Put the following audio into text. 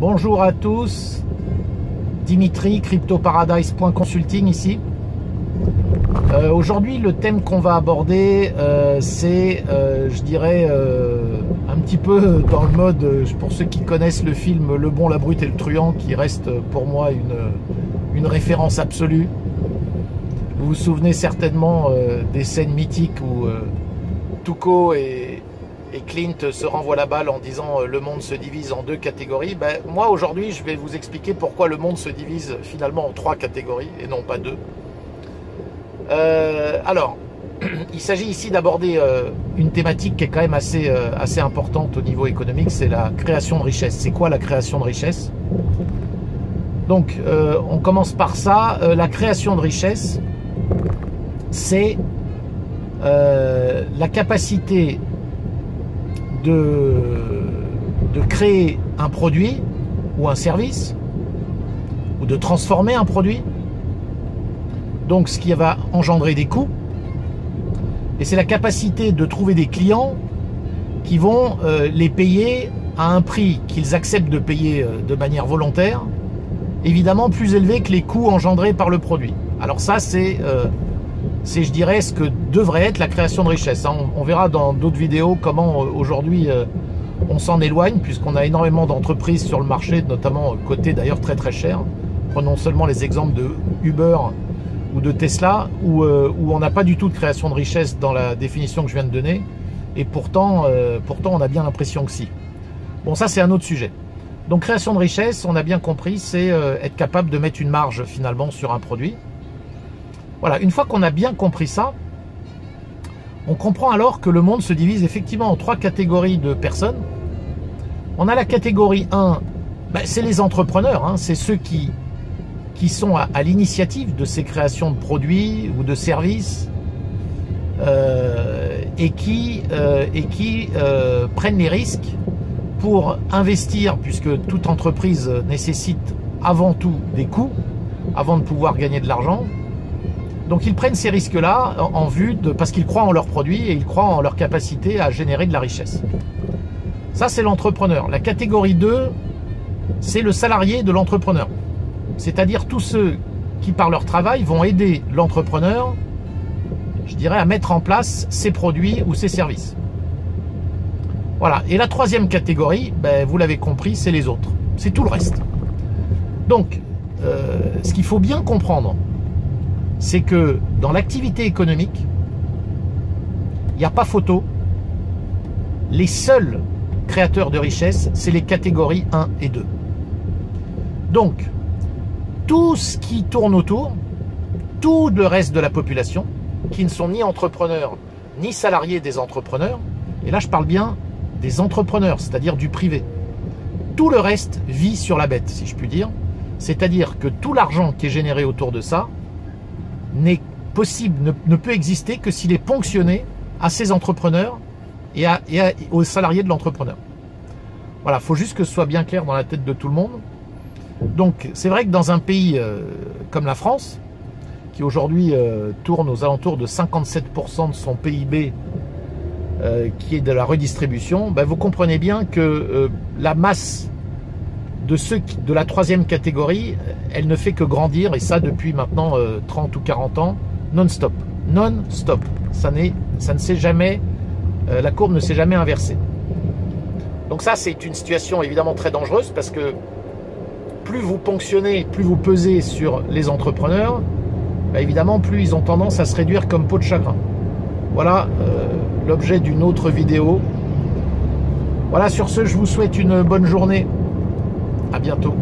Bonjour à tous, Dimitri, CryptoParadise.consulting ici. Aujourd'hui, le thème qu'on va aborder, c'est, je dirais, un petit peu dans le mode, pour ceux qui connaissent le film Le Bon, la Brute et le Truand, qui reste pour moi une référence absolue. Vous vous souvenez certainement des scènes mythiques où Tuco et Clint se renvoient la balle en disant le monde se divise en deux catégories. Ben, moi aujourd'hui je vais vous expliquer pourquoi le monde se divise finalement en trois catégories et non pas deux. Alors, il s'agit ici d'aborder une thématique qui est quand même assez importante au niveau économique, c'est la création de richesse. C'est quoi la création de richesse? Donc on commence par ça. La création de richesse, c'est la capacité de créer un produit ou un service, ou de transformer un produit, donc ce qui va engendrer des coûts, et c'est la capacité de trouver des clients qui vont les payer à un prix qu'ils acceptent de payer de manière volontaire, évidemment plus élevé que les coûts engendrés par le produit. Alors ça c'est je dirais, ce que devrait être la création de richesse. On verra dans d'autres vidéos comment aujourd'hui on s'en éloigne, puisqu'on a énormément d'entreprises sur le marché, notamment cotées d'ailleurs très très cher. Prenons seulement les exemples de Uber ou de Tesla, où on n'a pas du tout de création de richesse dans la définition que je viens de donner, et pourtant on a bien l'impression que si. Bon, ça c'est un autre sujet. Donc création de richesse, on a bien compris, c'est être capable de mettre une marge finalement sur un produit. Voilà, une fois qu'on a bien compris ça, on comprend alors que le monde se divise effectivement en trois catégories de personnes. On a la catégorie 1, c'est les entrepreneurs, hein, c'est ceux qui sont à l'initiative de ces créations de produits ou de services et qui prennent les risques pour investir, puisque toute entreprise nécessite avant tout des coûts avant de pouvoir gagner de l'argent. Donc ils prennent ces risques-là en vue parce qu'ils croient en leurs produits et ils croient en leur capacité à générer de la richesse. Ça, c'est l'entrepreneur. La catégorie 2, c'est le salarié de l'entrepreneur. C'est-à-dire tous ceux qui, par leur travail, vont aider l'entrepreneur, je dirais, à mettre en place ses produits ou ses services. Voilà. Et la troisième catégorie, vous l'avez compris, c'est les autres. C'est tout le reste. Donc, ce qu'il faut bien comprendre, c'est que dans l'activité économique, il n'y a pas photo. Les seuls créateurs de richesse, c'est les catégories 1 et 2. Donc, tout ce qui tourne autour, tout le reste de la population, qui ne sont ni entrepreneurs, ni salariés des entrepreneurs, et là je parle bien des entrepreneurs, c'est-à-dire du privé, tout le reste vit sur la bête, si je puis dire. C'est-à-dire que tout l'argent qui est généré autour de ça n'est possible, ne peut exister que s'il est ponctionné à ces entrepreneurs et aux salariés de l'entrepreneur. Voilà, il faut juste que ce soit bien clair dans la tête de tout le monde. Donc c'est vrai que dans un pays comme la France, qui aujourd'hui tourne aux alentours de 57% de son PIB, qui est de la redistribution, vous comprenez bien que la masse de ceux de la troisième catégorie, elle ne fait que grandir, et ça depuis maintenant 30 ou 40 ans, non-stop. Non-stop. Ça ne s'est jamais, la courbe ne s'est jamais inversée. Donc ça, c'est une situation évidemment très dangereuse, parce que plus vous ponctionnez, plus vous pesez sur les entrepreneurs, évidemment, plus ils ont tendance à se réduire comme peau de chagrin. Voilà l'objet d'une autre vidéo. Voilà, sur ce, je vous souhaite une bonne journée. À bientôt.